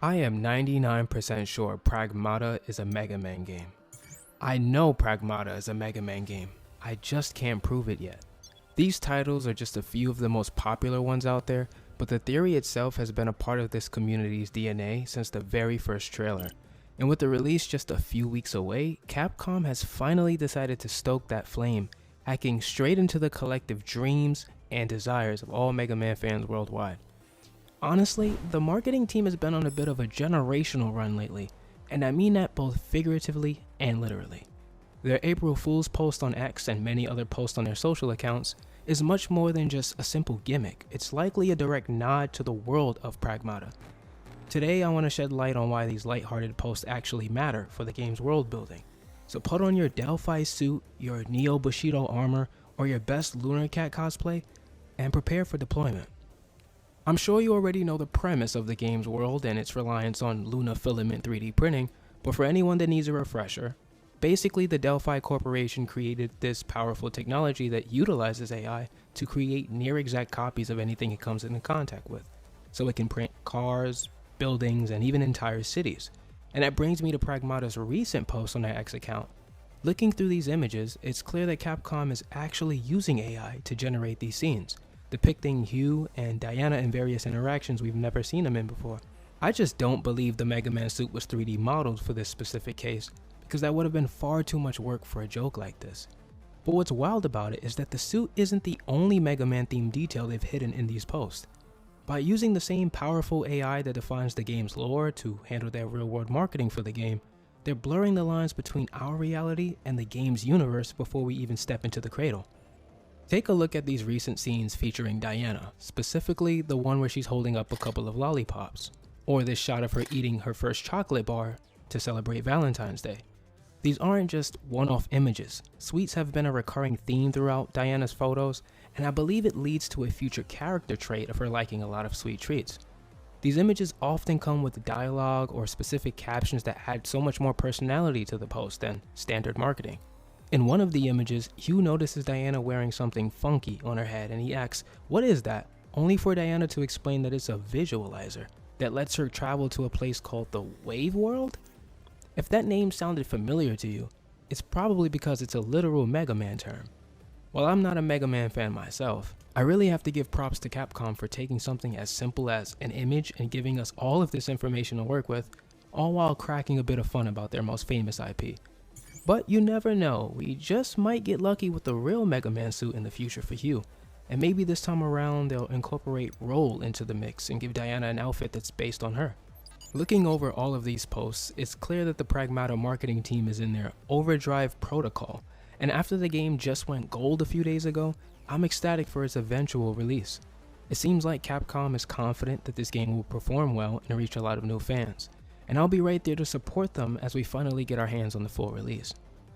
I am 99% sure Pragmata is a Megaman game. I know Pragmata is a Megaman game. I just can't prove it yet. These titles are just a few of the most popular ones out there, but the theory itself has been a part of this community's DNA since the very first trailer. And with the release just a few weeks away, Capcom has finally decided to stoke that flame, hacking straight into the collective dreams and desires of all Mega Man fans worldwide. Honestly, the marketing team has been on a bit of a generational run lately, and I mean that both figuratively and literally. Their April Fool's post on X and many other posts on their social accounts is much more than just a simple gimmick. It's likely a direct nod to the world of Pragmata. Today I want to shed light on why these lighthearted posts actually matter for the game's world building. So put on your Delphi suit, your Neo Bushido armor, or your best Lunar Cat cosplay, and prepare for deployment. I'm sure you already know the premise of the game's world and its reliance on Luna filament 3D printing, but for anyone that needs a refresher, basically the Delphi Corporation created this powerful technology that utilizes AI to create near-exact copies of anything it comes into contact with, so it can print cars, buildings, and even entire cities. And that brings me to Pragmata's recent post on their X account. Looking through these images, it's clear that Capcom is actually using AI to generate these scenes, depicting Hugh and Diana in various interactions we've never seen them in before. I just don't believe the Mega Man suit was 3D modeled for this specific case, because that would have been far too much work for a joke like this. But what's wild about it is that the suit isn't the only Mega Man themed detail they've hidden in these posts. By using the same powerful AI that defines the game's lore to handle their real-world marketing for the game, they're blurring the lines between our reality and the game's universe before we even step into the cradle. Take a look at these recent scenes featuring Diana, specifically the one where she's holding up a couple of lollipops, or this shot of her eating her first chocolate bar to celebrate Valentine's Day. These aren't just one-off images. Sweets have been a recurring theme throughout Diana's photos, and I believe it leads to a future character trait of her liking a lot of sweet treats. These images often come with dialogue or specific captions that add so much more personality to the post than standard marketing. In one of the images, Hugh notices Diana wearing something funky on her head and he asks, "What is that?" Only for Diana to explain that it's a visualizer that lets her travel to a place called the Wave World? If that name sounded familiar to you, it's probably because it's a literal Mega Man term. While I'm not a Mega Man fan myself, I really have to give props to Capcom for taking something as simple as an image and giving us all of this information to work with, all while cracking a bit of fun about their most famous IP. But you never know, we just might get lucky with the real Mega Man suit in the future for Hugh, and maybe this time around they'll incorporate Roll into the mix and give Diana an outfit that's based on her. Looking over all of these posts, it's clear that the Pragmata marketing team is in their overdrive protocol, and after the game just went gold a few days ago, I'm ecstatic for its eventual release. It seems like Capcom is confident that this game will perform well and reach a lot of new fans, and I'll be right there to support them as we finally get our hands on the full release.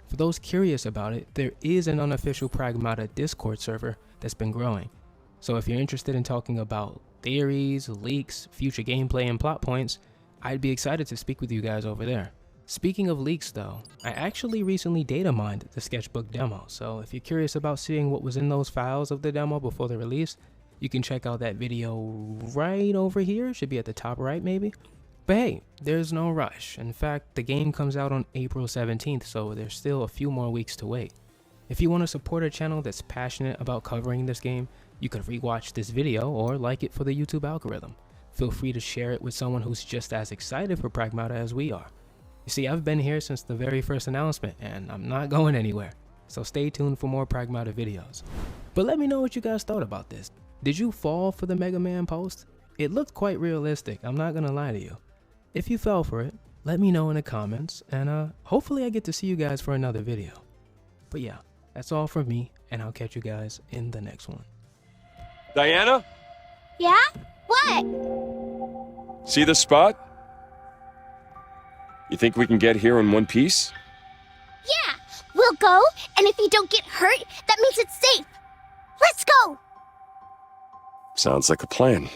For those curious about it, there is an unofficial Pragmata Discord server that's been growing, so if you're interested in talking about theories, leaks, future gameplay, and plot points, I'd be excited to speak with you guys over there. Speaking of leaks though, I actually recently data mined the sketchbook demo, so if you're curious about seeing what was in those files of the demo before the release, you can check out that video right over here, should be at the top right maybe. But hey, there's no rush. In fact, the game comes out on April 17th, so there's still a few more weeks to wait. If you want to support a channel that's passionate about covering this game, you could rewatch this video or like it for the YouTube algorithm. Feel free to share it with someone who's just as excited for Pragmata as we are. You see, I've been here since the very first announcement, and I'm not going anywhere, so stay tuned for more Pragmata videos. But let me know what you guys thought about this. Did you fall for the Mega Man post? It looked quite realistic, I'm not gonna lie to you. If you fell for it, let me know in the comments, and hopefully I get to see you guys for another video. But yeah, that's all from me, and I'll catch you guys in the next one. Diana? Yeah? What? See this spot? You think we can get here in one piece? Yeah! We'll go, and if you don't get hurt, that means it's safe. Let's go! Sounds like a plan.